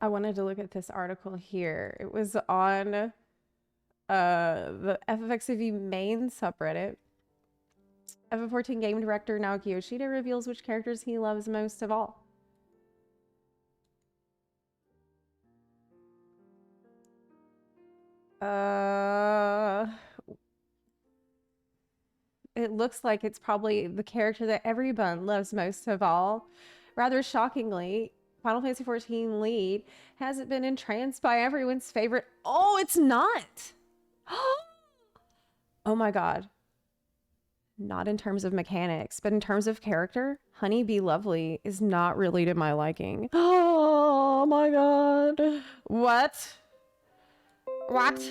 I wanted to look at this article here. It was on the FFXIV main subreddit. FF14 game director Naoki Yoshida reveals which characters he loves most of all. It looks like it's probably the character that everyone loves most of all. Rather shockingly, Final Fantasy XIV lead hasn't been entranced by everyone's favorite. Oh, it's not. Oh my god. Not in terms of mechanics, but in terms of character, Honey Be Lovely is not really to my liking. Oh my god. What? What?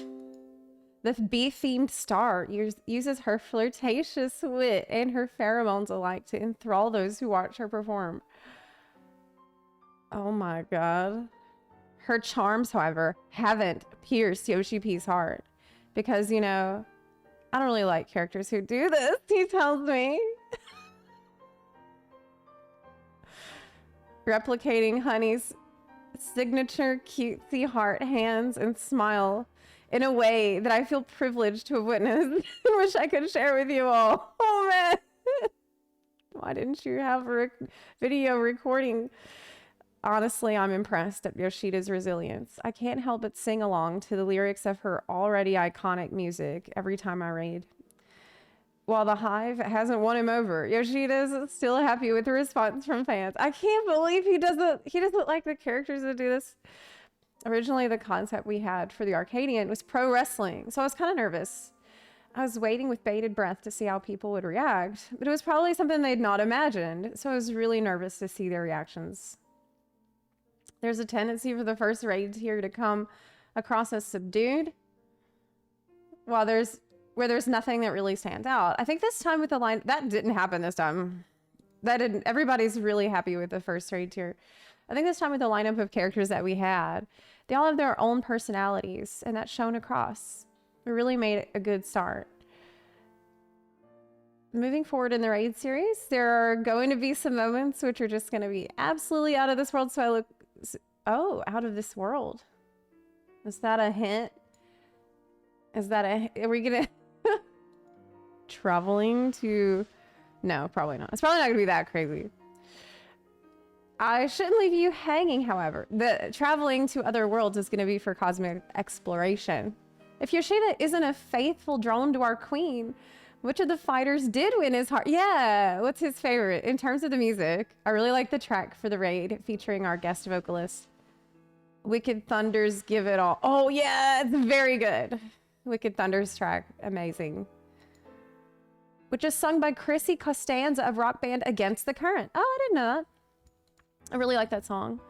The bee-themed star uses her flirtatious wit and her pheromones alike to enthrall those who watch her perform. Oh my god. Her charms, however, haven't pierced Yoshi-P's heart. Because, you know, I don't really like characters who do this, he tells me. Replicating Honey's signature cutesy heart, hands, and smile in a way that I feel privileged to have witnessed and wish I could share with you all. Oh man. Why didn't you have a video recording? Honestly, I'm impressed at Yoshida's resilience. I can't help but sing along to the lyrics of her already iconic music every time I read. While the Hive hasn't won him over, Yoshida's still happy with the response from fans. I can't believe he doesn't like the characters that do this. Originally, the concept we had for the Arcadion was pro wrestling, so I was kind of nervous. I was waiting with bated breath to see how people would react, but it was probably something they'd not imagined, so I was really nervous to see their reactions. There's a tendency for the first raid tier to come across as subdued, while where there's nothing that really stands out. I think this time with the line, that didn't happen this time. That didn't, everybody's really happy with the first raid tier. I think this time with the lineup of characters that we had, they all have their own personalities, and that's shown across. It really made a good start. Moving forward in the raid series, there are going to be some moments which are just going to be absolutely out of this world. So I look, oh, out of this world. Is that a hint? Is that are we going to traveling to, no, probably not. It's probably not going to be that crazy. I shouldn't leave you hanging, however. The traveling to other worlds is going to be for cosmic exploration. If Yoshida isn't a faithful drone to our queen, which of the fighters did win his heart? Yeah, what's his favorite? In terms of the music, I really like the track for the raid featuring our guest vocalist. Wicked Thunder's Give It All. Oh yeah, it's very good. Wicked Thunder's track, amazing. Which is sung by Chrissy Costanza of rock band Against the Current. Oh, I didn't know that. I really like that song.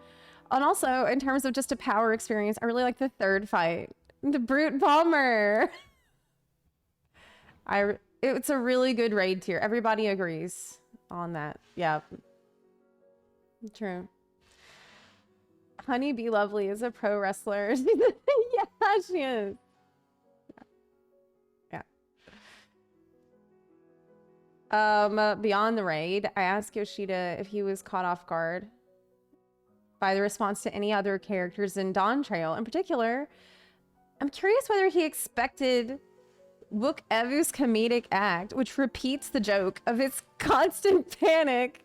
And also, in terms of just a power experience, I really like the third fight. The Brute Bomber. It's a really good raid tier. Everybody agrees on that. Yeah. True. Honey Be Lovely is a pro wrestler. Yeah, she is. Yeah. Beyond the raid, I asked Yoshida if he was caught off guard by the response to any other characters in Dawntrail. In particular, I'm curious whether he expected Wook Evu's comedic act, which repeats the joke of his constant panic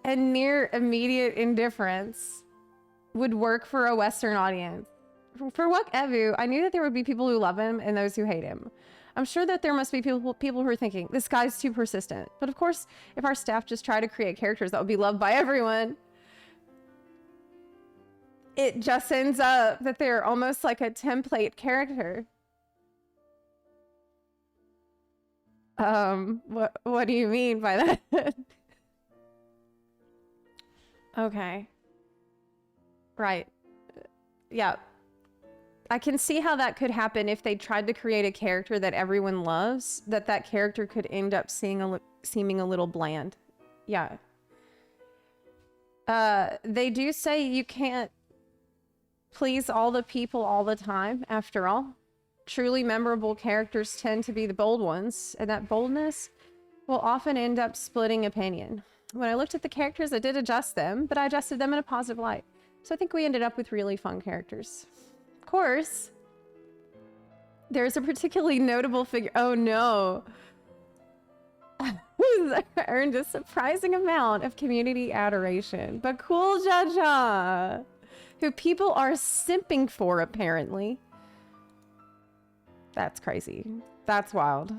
and near immediate indifference, would work for a Western audience. For Wook Evu, I knew that there would be people who love him and those who hate him. I'm sure that there must be people who are thinking, this guy's too persistent. But of course, if our staff just try to create characters that would be loved by everyone, it just ends up that they're almost like a template character. What do you mean by that? Okay. Right. Yeah. I can see how that could happen if they tried to create a character that everyone loves, that character could end up seeming a little bland. Yeah. They do say you can't please all the people all the time, after all. Truly memorable characters tend to be the bold ones, and that boldness will often end up splitting opinion. When I looked at the characters, I did adjust them, but I adjusted them in a positive light. So I think we ended up with really fun characters. Of course, there's a particularly notable figure. Oh no. Who's earned a surprising amount of community adoration. Bakool Ja Ja, who people are simping for, apparently. That's crazy. That's wild.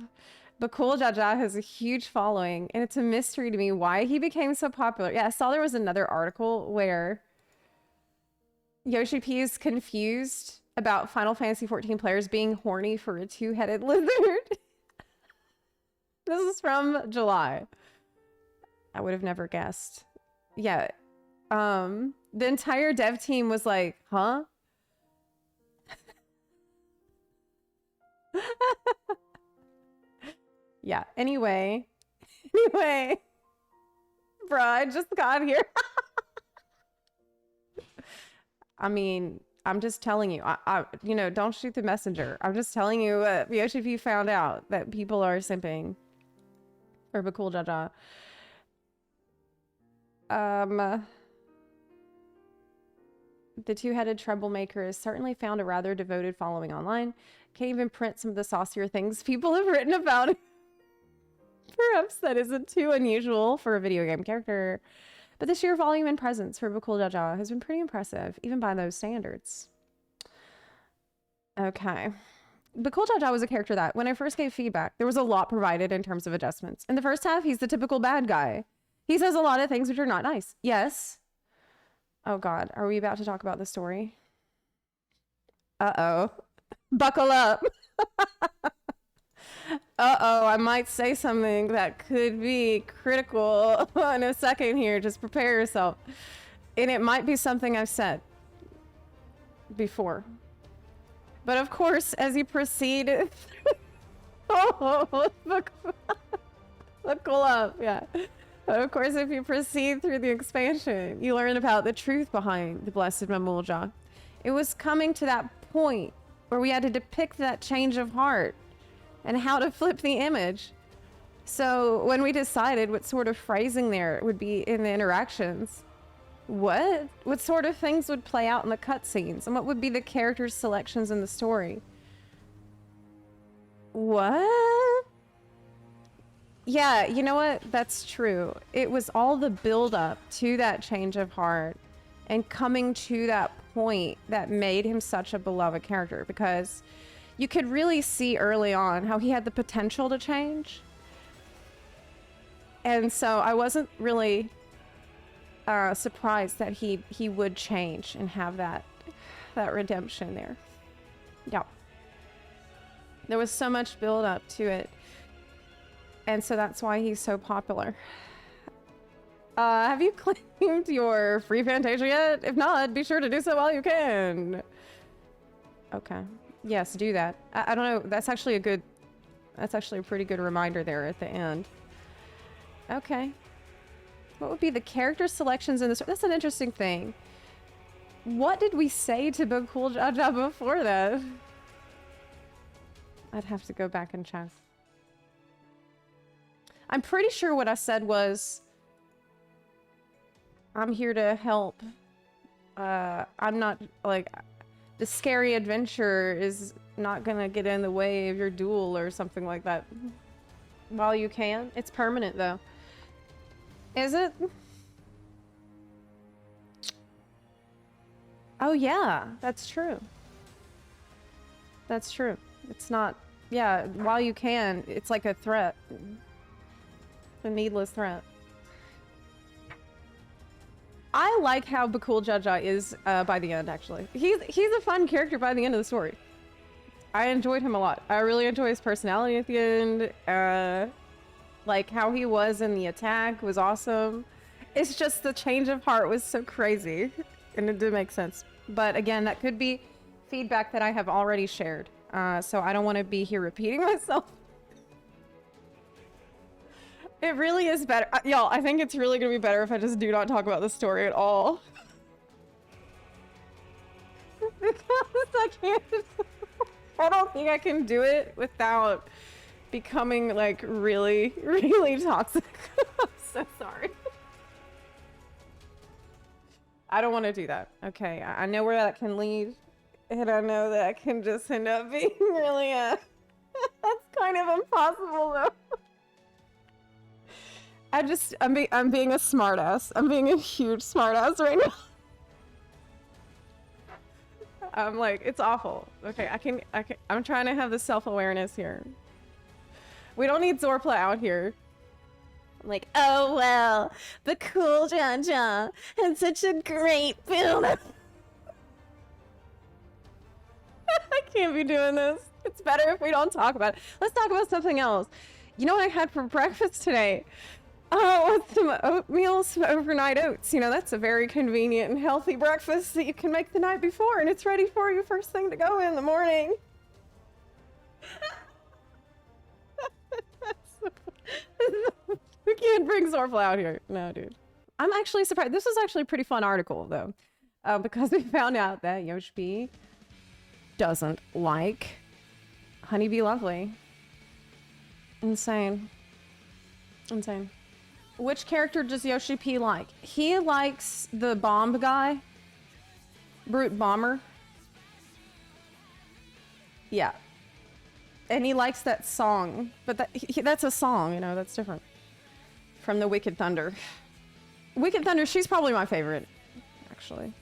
Bakool Ja Ja has a huge following, and it's a mystery to me why he became so popular. Yeah, I saw there was another article where Yoshi-P is confused about Final Fantasy XIV players being horny for a two-headed lizard. This is from July. I would have never guessed. Yeah. The entire dev team was like, huh? Yeah, anyway. Bruh, I just got here. I mean, I'm just telling you, you know, don't shoot the messenger. I'm just telling you, Yoshi-P found out that people are simping for Bakool Ja Ja. The two-headed troublemaker has certainly found a rather devoted following online. Can't even print some of the saucier things people have written about it. Perhaps that isn't too unusual for a video game character. But the sheer volume and presence for Bakool Ja Ja has been pretty impressive, even by those standards. Okay. Bakool Ja Ja was a character that, when I first gave feedback, there was a lot provided in terms of adjustments. In the first half, he's the typical bad guy. He says a lot of things which are not nice. Yes. Oh god, are we about to talk about the story? Uh-oh. Buckle up. Uh-oh, I might say something that could be critical in a second here. Just prepare yourself. And it might be something I've said before. But of course, as you proceed... Oh, buckle up, yeah. Of course, if you proceed through the expansion, you learn about the truth behind the Blessed Bakool Ja. It was coming to that point where we had to depict that change of heart and how to flip the image. So when we decided what sort of phrasing there would be in the interactions, what sort of things would play out in the cutscenes, and what would be the characters' selections in the story? What? Yeah, you know what? That's true. It was all the build-up to that change of heart and coming to that point that made him such a beloved character, because you could really see early on how he had the potential to change. And so I wasn't really surprised that he would change and have that redemption there. Yeah. There was so much build up to it. And so that's why he's so popular. Have you claimed your free Fantasia yet? If not, be sure to do so while you can. Okay. Yes, do that. I don't know. That's actually a pretty good reminder there at the end. Okay. What would be the character selections in this? That's an interesting thing. What did we say to Bakool Ja Ja before that? I'd have to go back and check. I'm pretty sure what I said was, I'm here to help. I'm not, like, the scary adventure is not gonna get in the way of your duel or something like that. While you can. It's permanent, though. Is it? Oh, yeah. That's true. That's true. It's not... Yeah, while you can, it's like a threat. A needless threat. I like how Bakool Ja Ja is by the end, actually. He's a fun character by the end of the story. I enjoyed him a lot. I really enjoy his personality at the end. Like how he was in the attack was awesome. It's just the change of heart was so crazy. And it did make sense. But again, that could be feedback that I have already shared. So I don't want to be here repeating myself. It really is better. Y'all, I think it's really going to be better if I just do not talk about the story at all. Because I can't... I don't think I can do it without becoming, like, really, really toxic. I'm so sorry. I don't want to do that. Okay, I know where that can lead. And I know that I can just end up being really, that's kind of impossible though. I'm being a smartass. I'm being a huge smartass right now. I'm like, it's awful. Okay, I'm trying to have the self-awareness here. We don't need Zepla out here. I'm like, oh well, Bakool Ja Ja had such a great build. I can't be doing this. It's better if we don't talk about it. Let's talk about something else. You know what I had for breakfast today? Oh, with some oatmeal, some overnight oats. You know, that's a very convenient and healthy breakfast that you can make the night before, and it's ready for you first thing to go in the morning. We can't bring Zepla out here. No, dude. I'm actually surprised. This was actually a pretty fun article, though, because we found out that Yoshi-P doesn't like Honeybee Lovely. Insane. Insane. Which character does Yoshi-P like? He likes the bomb guy. Brute Bomber. Yeah. And he likes that song. But that's a song, you know, that's different. From the Wicked Thunder. Wicked Thunder, she's probably my favorite, actually.